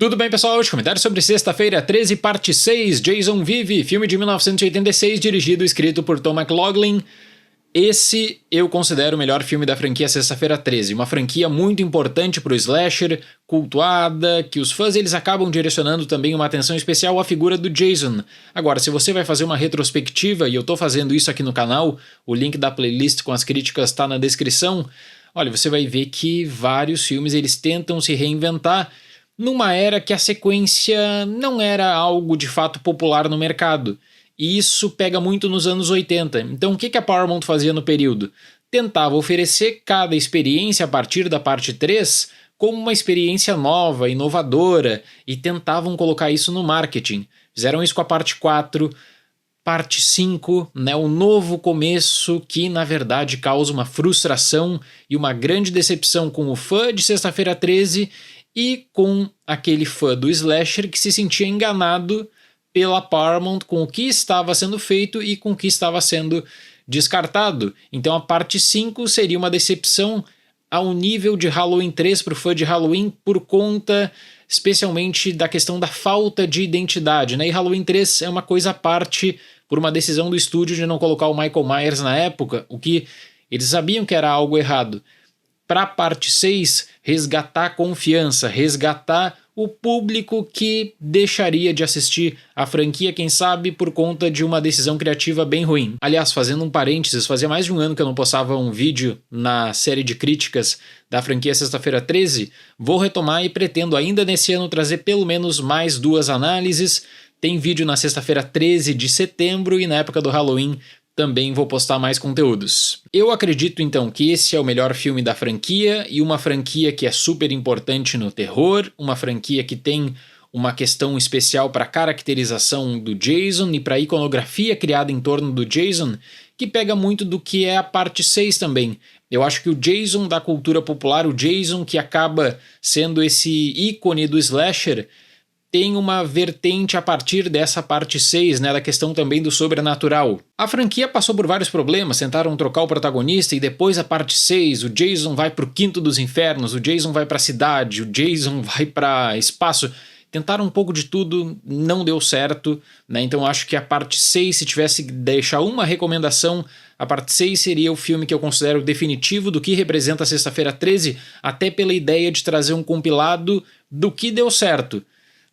Tudo bem, pessoal? Hoje comentário sobre Sexta-feira 13, parte 6, Jason Vive, filme de 1986, dirigido e escrito por Tom McLoughlin. Esse eu considero o melhor filme da franquia Sexta-feira 13, uma franquia muito importante para o slasher, cultuada, que os fãs eles acabam direcionando também uma atenção especial à figura do Jason. Agora, se você vai fazer uma retrospectiva, e eu estou fazendo isso aqui no canal, o link da playlist com as críticas está na descrição, olha, você vai ver que vários filmes eles tentam se reinventar, numa era que a sequência não era algo de fato popular no mercado. E isso pega muito nos anos 80. Então o que a Paramount fazia no período? Tentava oferecer cada experiência a partir da parte 3 como uma experiência nova, inovadora, e tentavam colocar isso no marketing. Fizeram isso com a parte 4, parte 5, né, o novo começo que na verdade causa uma frustração e uma grande decepção com o fã de Sexta-feira 13 e com aquele fã do slasher que se sentia enganado pela Paramount com o que estava sendo feito e com o que estava sendo descartado. Então a parte 5 seria uma decepção ao nível de Halloween 3 para o fã de Halloween por conta especialmente da questão da falta de identidade, né? E Halloween 3 é uma coisa à parte por uma decisão do estúdio de não colocar o Michael Myers na época, o que eles sabiam que era algo errado. Para a parte 6, resgatar a confiança, resgatar o público que deixaria de assistir a franquia, quem sabe, por conta de uma decisão criativa bem ruim. Aliás, fazendo um parênteses, fazia mais de um ano que eu não postava um vídeo na série de críticas da franquia Sexta-feira 13, vou retomar e pretendo ainda nesse ano trazer pelo menos mais 2 análises. Tem vídeo na Sexta-feira 13 de setembro e na época do Halloween também vou postar mais conteúdos. Eu acredito então que esse é o melhor filme da franquia e uma franquia que é super importante no terror, uma franquia que tem uma questão especial para a caracterização do Jason e para a iconografia criada em torno do Jason, que pega muito do que é a parte 6 também. Eu acho que o Jason da cultura popular, o Jason que acaba sendo esse ícone do slasher, tem uma vertente a partir dessa parte 6, né, da questão também do sobrenatural. A franquia passou por vários problemas, tentaram trocar o protagonista e depois a parte 6, o Jason vai para o quinto dos infernos, o Jason vai para a cidade, o Jason vai para espaço. Tentaram um pouco de tudo, não deu certo, né? Então acho que a parte 6, se tivesse que deixar uma recomendação, a parte 6 seria o filme que eu considero definitivo do que representa a Sexta-feira 13, até pela ideia de trazer um compilado do que deu certo.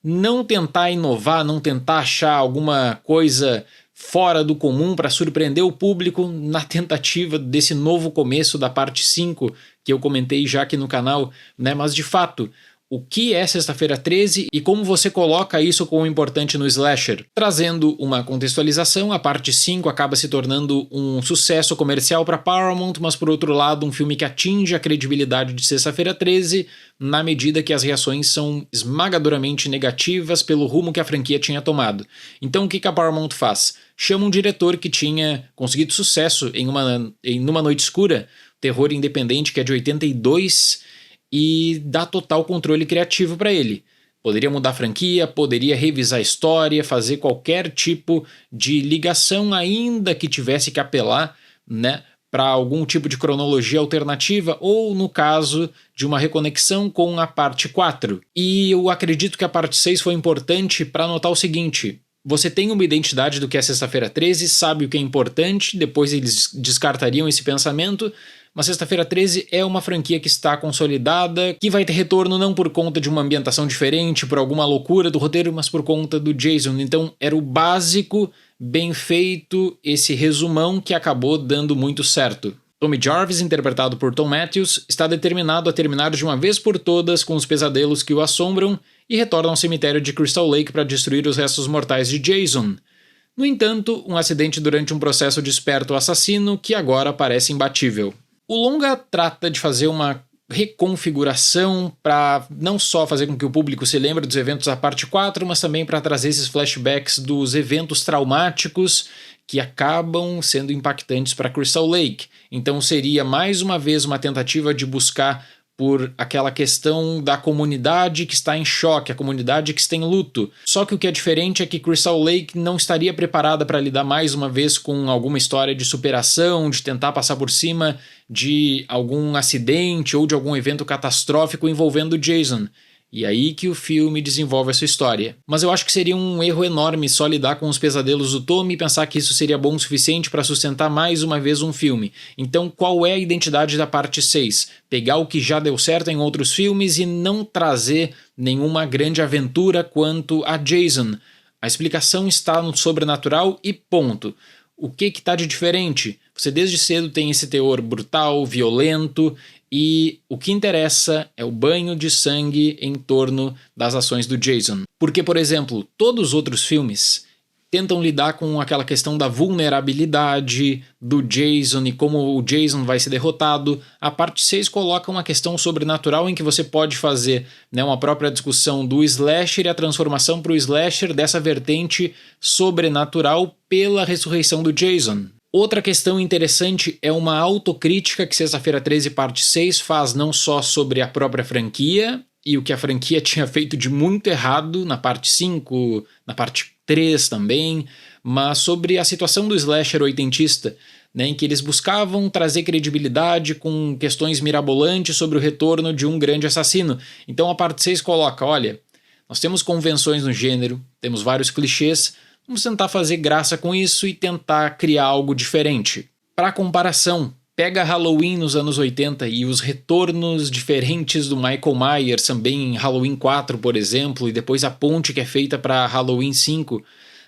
Não tentar inovar, não tentar achar alguma coisa fora do comum para surpreender o público na tentativa desse novo começo da parte 5 que eu comentei já aqui no canal, né? Mas de fato, o que é Sexta-feira 13 e como você coloca isso como importante no slasher? Trazendo uma contextualização, a parte 5 acaba se tornando um sucesso comercial para Paramount, mas por outro lado um filme que atinge a credibilidade de Sexta-feira 13 na medida que as reações são esmagadoramente negativas pelo rumo que a franquia tinha tomado. Então o que a Paramount faz? Chama um diretor que tinha conseguido sucesso em Numa Noite Escura, terror independente que é de 82, e dá total controle criativo para ele. Poderia mudar a franquia, poderia revisar a história, fazer qualquer tipo de ligação, ainda que tivesse que apelar, né, para algum tipo de cronologia alternativa ou, no caso, de uma reconexão com a parte 4. E eu acredito que a parte 6 foi importante para notar o seguinte: você tem uma identidade do que é Sexta-feira 13, sabe o que é importante, depois eles descartariam esse pensamento, mas Sexta-feira 13 é uma franquia que está consolidada, que vai ter retorno não por conta de uma ambientação diferente, por alguma loucura do roteiro, mas por conta do Jason. Então era o básico, bem feito, esse resumão que acabou dando muito certo. Tommy Jarvis, interpretado por Thom Mathews, está determinado a terminar de uma vez por todas com os pesadelos que o assombram e retorna ao cemitério de Crystal Lake para destruir os restos mortais de Jason. No entanto, um acidente durante um processo desperta o assassino, que agora parece imbatível. O longa trata de fazer uma reconfiguração para não só fazer com que o público se lembre dos eventos da parte 4, mas também para trazer esses flashbacks dos eventos traumáticos que acabam sendo impactantes para Crystal Lake. Então seria mais uma vez uma tentativa de buscar por aquela questão da comunidade que está em choque, a comunidade que está em luto. Só que o que é diferente é que Crystal Lake não estaria preparada para lidar mais uma vez com alguma história de superação, de tentar passar por cima de algum acidente ou de algum evento catastrófico envolvendo Jason. E aí que o filme desenvolve a sua história. Mas eu acho que seria um erro enorme só lidar com os pesadelos do Tommy e pensar que isso seria bom o suficiente para sustentar mais uma vez um filme. Então qual é a identidade da parte 6? Pegar o que já deu certo em outros filmes e não trazer nenhuma grande aventura quanto a Jason. A explicação está no sobrenatural e ponto. O que está de diferente? Você desde cedo tem esse teor brutal, violento, e o que interessa é o banho de sangue em torno das ações do Jason. Porque, por exemplo, todos os outros filmes tentam lidar com aquela questão da vulnerabilidade do Jason e como o Jason vai ser derrotado. A parte 6 coloca uma questão sobrenatural em que você pode fazer, né, uma própria discussão do slasher e a transformação para o slasher dessa vertente sobrenatural pela ressurreição do Jason. Outra questão interessante é uma autocrítica que Sexta-feira 13 parte 6 faz não só sobre a própria franquia e o que a franquia tinha feito de muito errado na parte 5, na parte 3 também, mas sobre a situação do slasher oitentista, né, em que eles buscavam trazer credibilidade com questões mirabolantes sobre o retorno de um grande assassino. Então a parte 6 coloca, olha, nós temos convenções no gênero, temos vários clichês, vamos tentar fazer graça com isso e tentar criar algo diferente. Para comparação, pega Halloween nos anos 80 e os retornos diferentes do Michael Myers também em Halloween 4, por exemplo, e depois a ponte que é feita para Halloween 5,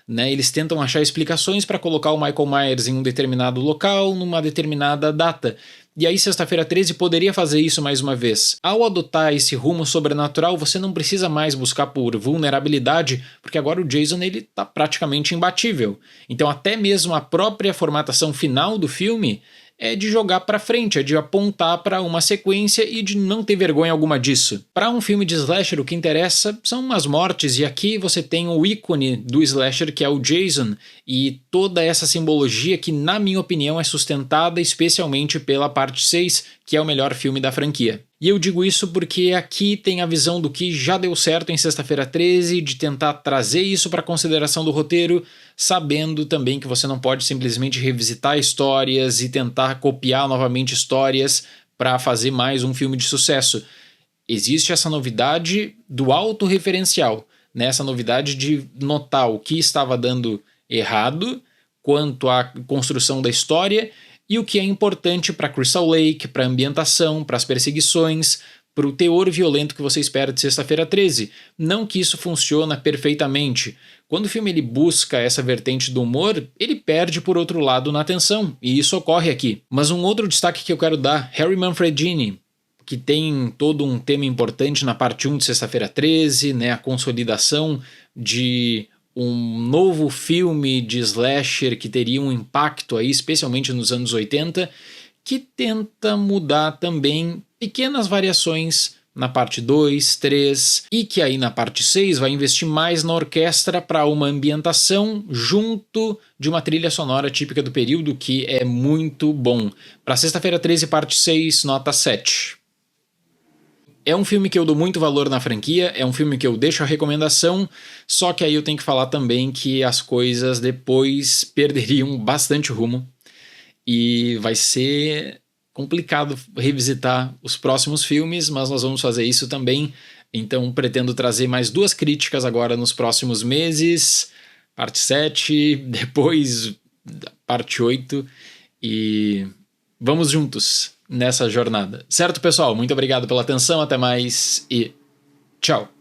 né? Eles tentam achar explicações para colocar o Michael Myers em um determinado local, numa determinada data. E aí Sexta-feira 13 poderia fazer isso mais uma vez. Ao adotar esse rumo sobrenatural, você não precisa mais buscar por vulnerabilidade, porque agora o Jason está praticamente imbatível. Então até mesmo a própria formatação final do filme é de jogar pra frente, é de apontar para uma sequência e de não ter vergonha alguma disso. Para um filme de slasher, o que interessa são umas mortes, e aqui você tem o ícone do slasher, que é o Jason, e toda essa simbologia que, na minha opinião, é sustentada especialmente pela parte 6, que é o melhor filme da franquia. E eu digo isso porque aqui tem a visão do que já deu certo em Sexta-feira 13, de tentar trazer isso para consideração do roteiro, sabendo também que você não pode simplesmente revisitar histórias e tentar copiar novamente histórias para fazer mais um filme de sucesso. Existe essa novidade do autorreferencial, né? Essa novidade de notar o que estava dando errado quanto à construção da história e o que é importante para Crystal Lake, para a ambientação, para as perseguições, para o teor violento que você espera de Sexta-feira 13. Não que isso funciona perfeitamente. Quando o filme ele busca essa vertente do humor, ele perde por outro lado na tensão, e isso ocorre aqui. Mas um outro destaque que eu quero dar, Harry Manfredini, que tem todo um tema importante na parte 1 de Sexta-feira 13, né, a consolidação de um novo filme de slasher que teria um impacto aí, especialmente nos anos 80, que tenta mudar também pequenas variações na parte 2, 3, e que aí na parte 6 vai investir mais na orquestra para uma ambientação junto de uma trilha sonora típica do período, que é muito bom. Para Sexta-feira 13, parte 6, nota 7. É um filme que eu dou muito valor na franquia, é um filme que eu deixo a recomendação, só que aí eu tenho que falar também que as coisas depois perderiam bastante rumo e vai ser complicado revisitar os próximos filmes, mas nós vamos fazer isso também, então pretendo trazer mais 2 críticas agora nos próximos meses, parte 7, depois parte 8, e vamos juntos nessa jornada. Certo, pessoal? Muito obrigado pela atenção, até mais e tchau!